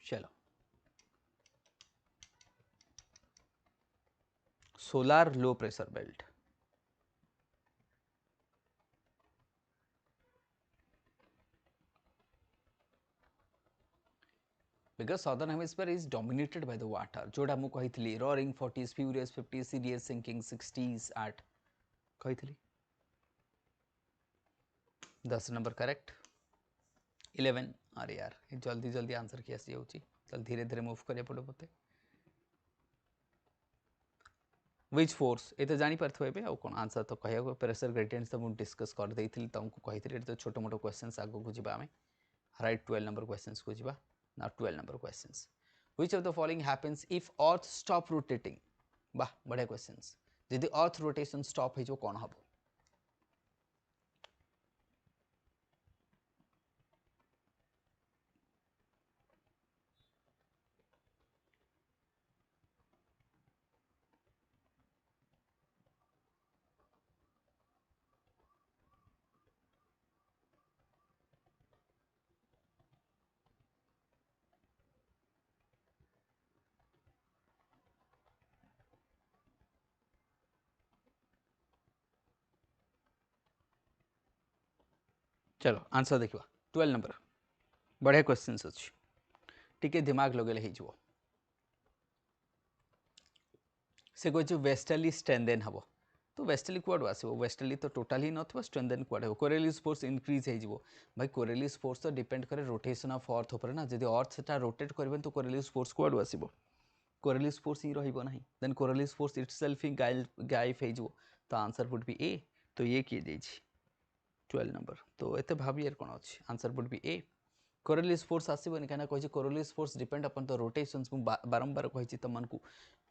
चलो solar low pressure belt. Because southern hemisphere is dominated by the water. जोड़ा मु कही थी roaring 40s, furious 50s, serious sinking 60s at कही थी 10 number correct 11 अरे यार जल्दी जल्दी आंसर की आसी जाउची चल धीरे धीरे मूव करिया पड़ो मते which force ए तो जानी परथो एबे आ कोन आंसर तो कहया प्रेशर ग्रेडियंट तो मु डिस्कस कर देइथिल तुमको कही थी तो छोटो मोटो क्वेश्चंस आगो को जिबा हमें राइट 12 नंबर क्वेश्चंस को जिबा now 12 number questions which of the following happens if earth stop rotating bah बढ़िया questions यदि earth rotation stop है जो कौन हबो चलो आंसर देखिबा 12 नंबर बढ़िया क्वेश्चंस अछि टिके दिमाग लगेले हे जो से को जो वेस्टर्ली स्ट्रेंथेन हबो तो वेस्टर्ली क्वाड आसीबो वेस्टर्ली तो टोटली नथबो स्ट्रेंथेन क्वाड हो कोरियलिस फोर्स इंक्रीज हे जिवो भाई कोरियलिस फोर्स तो डिपेंड करे रोटेशन ऑफ अर्थ ऊपर ना जदी अर्थ सेटा रोटेट करबेन तो Coriolis force quad आसीबो Coriolis force ही रहिबो नाही देन कोरियलिस फोर्स इटसेल्फ ही गायब हे जिवो तो आंसर वुड बी ए तो ये किए जाई 12 नंबर तो एते भाबियर कोन अछि answer would be a Coriolis force आसीबोनी काना कहि Coriolis force depend upon the rotations मु बारंबार कहि तमन को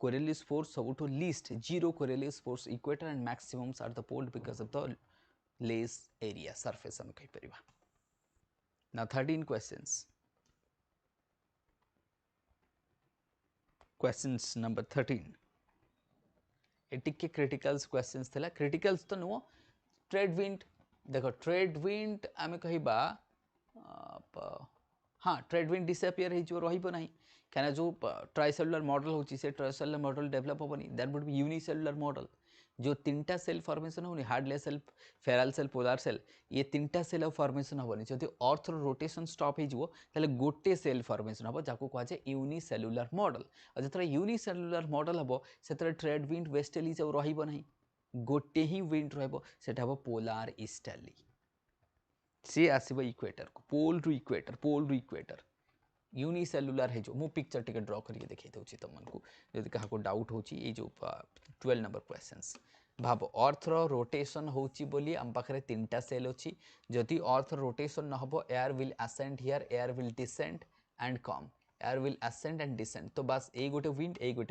कोरियलिस फोर्स सबुठो least zero Coriolis force equator and maximums are the pole because of the less area surface हम कहि परिबा नाउ 13 क्वेश्चंस नंबर 13 एटिके क्रिटिकल्स क्वेश्चंस थला क्रिटिकल्स तो नो ट्रेड विंड देखो ट्रेड विंड आमे कहिबा हाँ ट्रेड विंड डिसअपियर हो रहिबो नाही क्या जो ट्राइसेलुलर मॉडल होची से ट्राइसेलुलर मॉडल डेवलप होबनी that would be unicellular model जो तीनटा सेल फॉर्मेशन होनी Hadley cell Ferrel cell polar cell ये तीनटा सेल फॉर्मेशन होबनी जदि अर्थ रोटेशन स्टॉप हो जिवो ताले गोटे सेल फॉर्मेशन हबो जाको कहा जाय यूनिसेलुलर मॉडल और जतरा यूनिसेलुलर मॉडल हबो सेतरा ट्रेड विंड वेस्टर्लीज और रहिबो नाही गोटे ही विंड रहबो सेटा हबो पोलार ईस्टर्ली सी आसीबो इक्वेटर को पोल टू इक्वेटर यूनिसेलुलर है जो मु पिक्चर टिके ड्रॉ करके देखै दउची तमन को यदि कहा को डाउट होची ए जो 12 नंबर क्वेश्चंस भाबो अर्थ रो रोटेशन होची बोली हम पाखरे तीनटा सेल अछि जदि अर्थ रोटेशन न हबो air will ascend here air will descend and come air will ascend and descend तो बस ए गोटे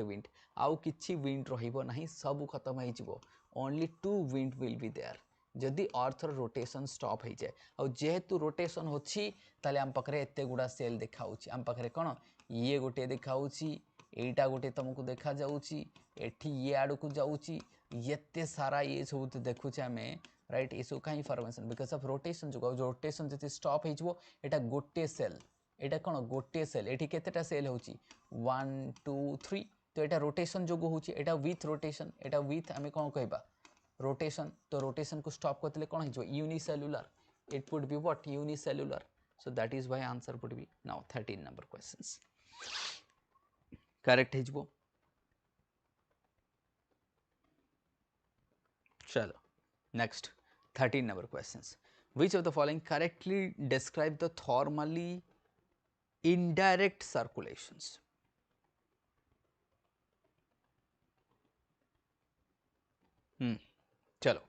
विंड आउ किछि विंड रहिबो नाही सब खत्म हो जिवो only two wind will be there जदि अर्थ रोटेशन स्टॉप हो जाए और जेहेतु रोटेशन होची ताले हम पाखरे एते गुडा सेल देखाउची हम पाखरे कोन ये गोटे देखाउची एटा गोटे तुमको देखा जाउची एठी ये आडू को जाउची एते सारा ये सब देखुचे हमें राइट ये सब काई फॉर्मेशन बिकॉज ऑफ रोटेशन जो रोटेशन जति स्टॉप हो जिवो एटा गोटे सेल एटा कोन गोटे सेल एठी केतेटा सेल होची 1 2 3 तो एटा रोटेशन जो होची एटा विथ रोटेशन एटा विथ हमें कोन कहबा रोटेशन तो रोटेशन को स्टॉप करते कौन हो unicellular it would be what unicellular so that is why answer would B now 13 number questions correct है चलो next 13 number questions which of the following correctly describe the thermally indirect circulations चलो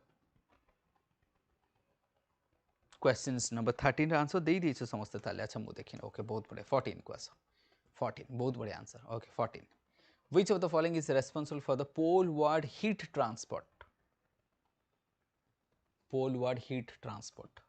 questions number 13 answer दे दीजिए समस्त ताले अच्छा मु देखिन okay बहुत बढ़िया 14 क्वेश्चन 14 बहुत बढ़िया answer okay 14 which of the following is responsible for the poleward heat transport poleward heat transport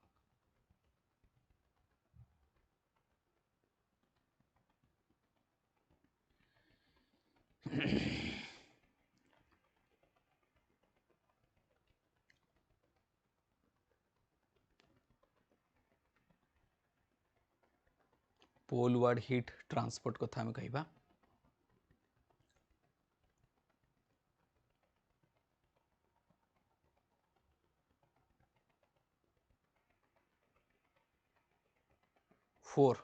poleward heat transport कथा हम कहिबा फोर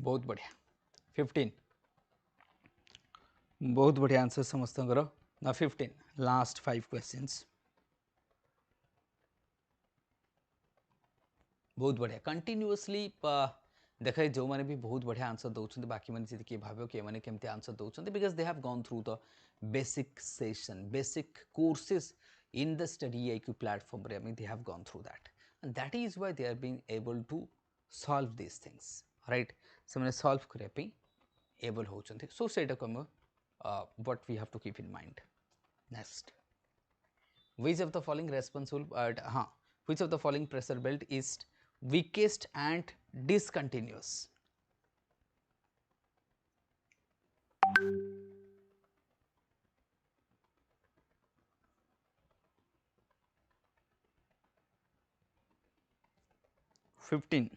बहुत बढ़िया 15 बहुत बढ़िया आंसर समस्त ना 15 लास्ट 5 क्वेश्चंस बहुत बढ़िया कंटिन्यूअसली देखे जो मैंने भी बहुत बढ़िया आंसर दौरान बाकी मैंने जी किए भाव कि मैंने केमती आंसर दौरान because they have gone through the basic session basic courses in the study IQ platform रे they have gone through that and that is why they are being able to solve this things right से मैंने solve करने पे able होचंती so सेटा को what we have to keep in mind next which of the following responsible which of the following pressure belt is weakest and discontinuous 15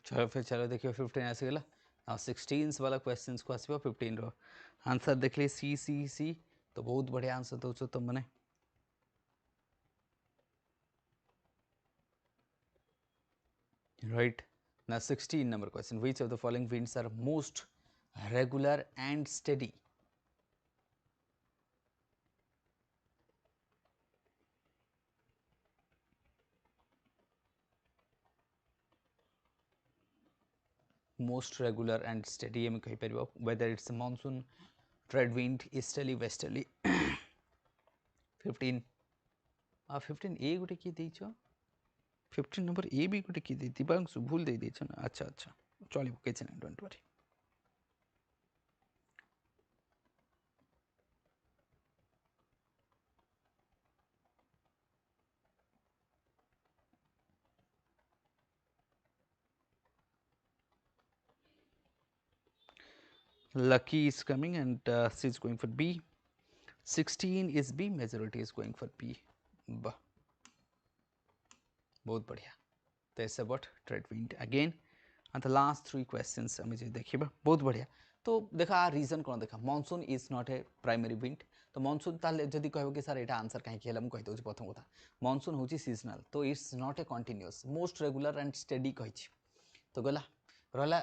चलो फिर चलो देखिए 15 ऐसे गला now 16 वाला क्वेश्चंस को आसीबो 15 रो आंसर देखले सी सी सी तो बहुत बढ़िया आंसर दउछो तुम मने right now 16 number question which of the following winds are most regular and steady most regular and steady हम कहि परिबो whether it's a monsoon trade wind easterly westerly 15 15 ए गुटे की देइछो 15 नंबर ए भी गुटे की दे दिबांशु भूल दे देछ ना अच्छा अच्छा चलिबो किछ नै don't worry Lucky is coming and she is going for B. 16 is B, majority is going for B. बहुत बढ़िया. That's about trade wind again. And the last 3 questions हमें जो देखिए बहुत बढ़िया. तो देखा reason कौन देखा monsoon is not a primary wind. तो monsoon ताले जदि कहबो कि सर एटा आंसर काहे कि हम कहि दउछ प्रथम कथा monsoon होची seasonal तो it's not a continuous most regular and steady कहिछि तो गला रहला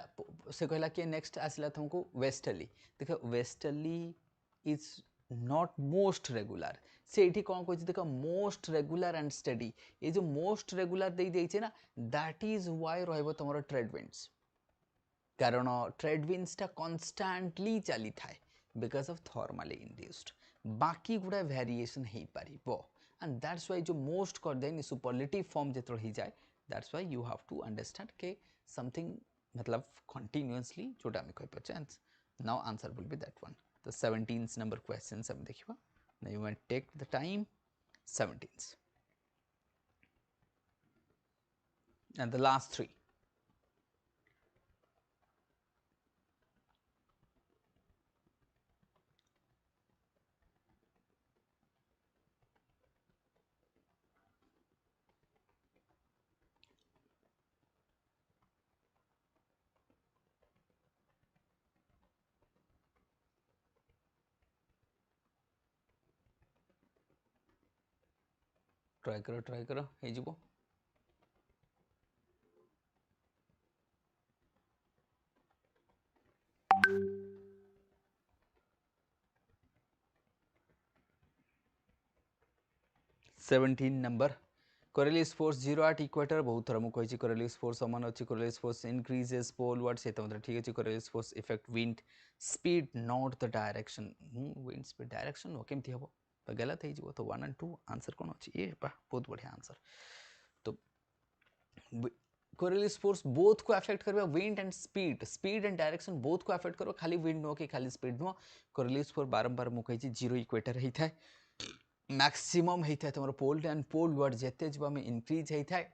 से कहला कि नेक्स्ट आसला तुमको वेस्टर्ली देख westerly is not most regular से एठी कोन कहछि देख मोस्ट रेगुलर एंड स्टडी ये जो मोस्ट रेगुलर दे दैछे ना दैट इज व्हाई रहबो तमरो ट्रेड विंड्स कारण ट्रेड विंड्स ता कांस्टेंटली चली थाए बिकॉज ऑफ थर्मली इंड्यूस्ड बाकी गुडा वेरिएशन हे परिबो एंड दैट्स व्हाई जो मोस्ट कर देनी सुपरलेटिव फॉर्म जेतरो ही जाए that's why you have to understand के समथिंग मतलब continuously जोटा में कोई परचेंस now answer will be that one the 17th number questions हम देखिबा now you want take the time 17th and the last 3 try कर हे जिवो 17 number Coriolis Force 0 at equator बहुत थर मु कहि Coriolis Force समान अछि Coriolis Force increases poleward से त ठीक अछि Coriolis Force affect wind speed not the direction wind speed direction हो केमती हबो तो गलत है जिवो तो 1 and 2 आंसर कोन अछि ए बा बहुत बढ़िया आंसर तो Coriolis Force both को अफेक्ट करबा wind and speed and direction both को अफेक्ट करो खाली wind नो के खाली speed नो Coriolis Force बारंबार मु कहि 0 equator हेइ थाए मैक्सिमम होता है तुम पोल एंड पोल वर्ड जिते जब इंक्रीज होता है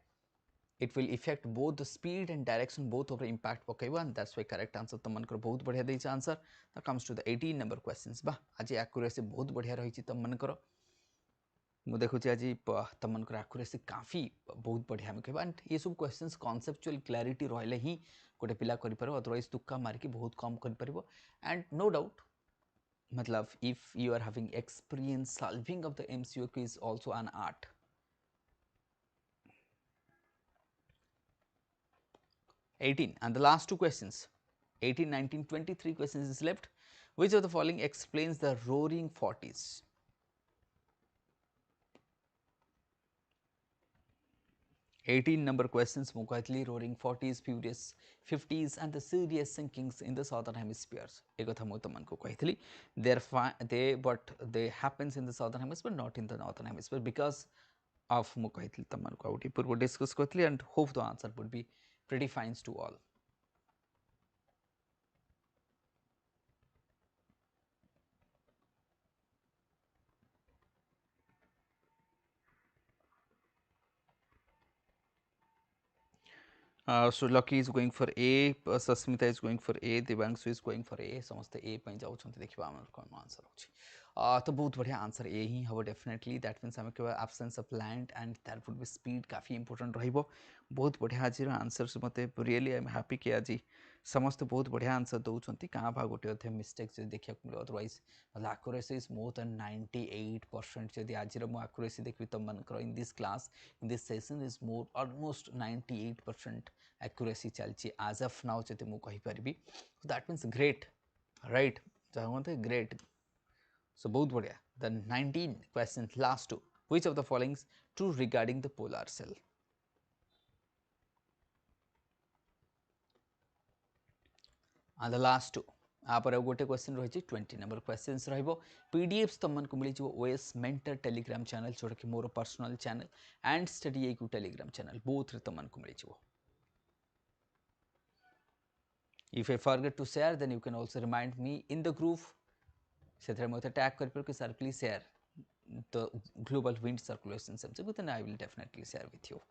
it will effect both the speed and direction both over impact पकेबा and that's why correct answer तुम मनकर बहुत बढ़िया देछ answer the comes to the 18 number questions बा आज एक्यूरेसी बहुत बढ़िया रही तुम मनकर मु देखुची आज तुम मनकर एक्यूरेसी काफी बहुत बढ़िया हम कहबा एंड ये सब क्वेश्चंस कांसेप्चुअल क्लैरिटी रहले ही गोटे पिला करि परबो अदरवाइज तुक्का मार के बहुत कम करि परबो एंड नो डाउट मतलब if you are having experience solving of the MCQ is also an art. And the last two questions 18, 19, 23 questions is left. Which of the following explains the roaring 40s? 18 number questions mu कहतली roaring 40s, furious 50s and the serious sinkings in the southern hemispheres. एक कथा मु तमन को कहतली but they happens in the southern hemisphere not in the northern hemisphere because of मु कहतली तमन को outie पूर्व discuss करतली and hope the answer would be pretty fine to all. So Lucky is going for A, Sasmita is going for A, Divangshu is going for A. समस्त A पे जाउछन्ति देखिबा हमर कोन answer होछि तो बहुत बढ़िया आंसर ए ही हबो डेफिनेटली दैट मीन्स हमें केवल absence of land and that would B speed काफी इंपोर्टेंट रहिबो बहुत बढ़िया आज आंसर मते रियली आई एम हैप्पी कि आज समस्त बहुत बढ़िया आंसर दउछन्ति कहाँ भा गोटे अथे मिस्टेक जे देखिया मिले अदरवाइज मतलब एक्यूरेसी इज मोर देन 98% जदि आज मु एक्यूरेसी देखबी त मन कर in this class in this session is more almost 98% accuracy चलची एज ऑफ नाउ जति मु कहि परबी दैट मीन्स ग्रेट राइट जहाँते ग्रेट so बहुत बढ़िया the 19 questions last two which of the following is true regarding the polar cell and the last two आपर गोटे question रही 20 नंबर क्वेश्चंस रहिबो पीडीएफ्स तमन को मिली जो ओएस मेंटर टेलीग्राम चैनल जोटा कि more personal channel and StudyIQ Telegram channel both रे तमन को मिली जो if I forget to share then you can also remind me in the group सेथरे मते टैग कर पर कि sir please share the global wind circulation subject then I will definitely share with you.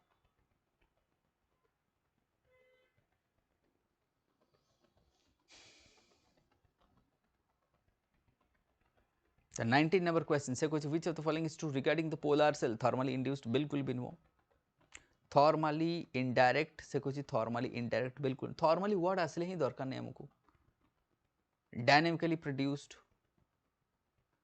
The 19 number question से कुछ which of the following is true regarding the polar cell thermally induced बिल्कुल भी no thermally indirect से कुछ thermally indirect बिल्कुल thermally word असले ही दरकार नहीं हमको dynamically produced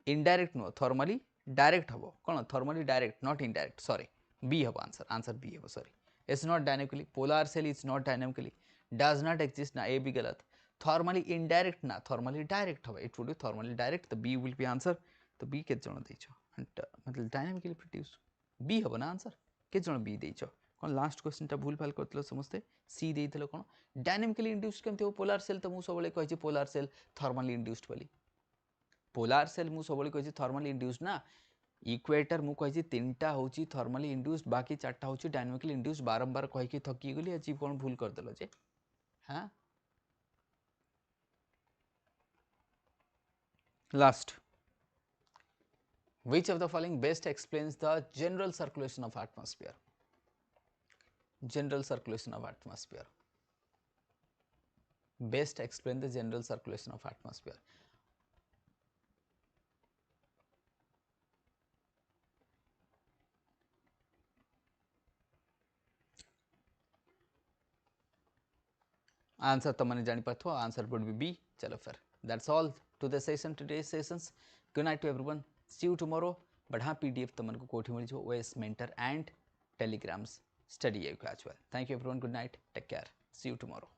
indirect no thermally direct हबो कोन thermally direct not indirect sorry B हबो answer B हबो sorry it's not dynamically polar cell is not dynamically does not exist ना A भी गलत thermally indirect ना thermally direct हबो it would be thermally direct the B will be answer तो B के जण देइछो मतलब dynamically produced B हबो ना आंसर के जण B देइछो कोन लास्ट क्वेश्चन ता भूल भाल करतलो समस्ते C देइतलो कोन डायनामिकली इंड्यूस्ड केमते हो पोलार सेल त मु सबले कहि छी पोलार सेल थर्मली इंड्यूस्ड बोली पोलार सेल मु सबले कहि छी थर्मली इंड्यूस्ड ना इक्वेटर मु कहि छी तीनटा होची थर्मली इंड्यूस्ड बाकी चारटा होची डायनामिकली इंड्यूस्ड बारंबार कहि कि थकी गेली अजीब कोन भूल कर देलो जे हां last which of the following best explains the general circulation of atmosphere best explain the general circulation of atmosphere answer तो मैंने जानी पाथो आंसर वुड बी बी चलो फिर that's all to the session today sessions good night to everyone see you tomorrow but हाँ PDF तुमको कौटी मिल जाओ OS mentor and Telegrams study as well. Thank you everyone, good night, take care, see you tomorrow.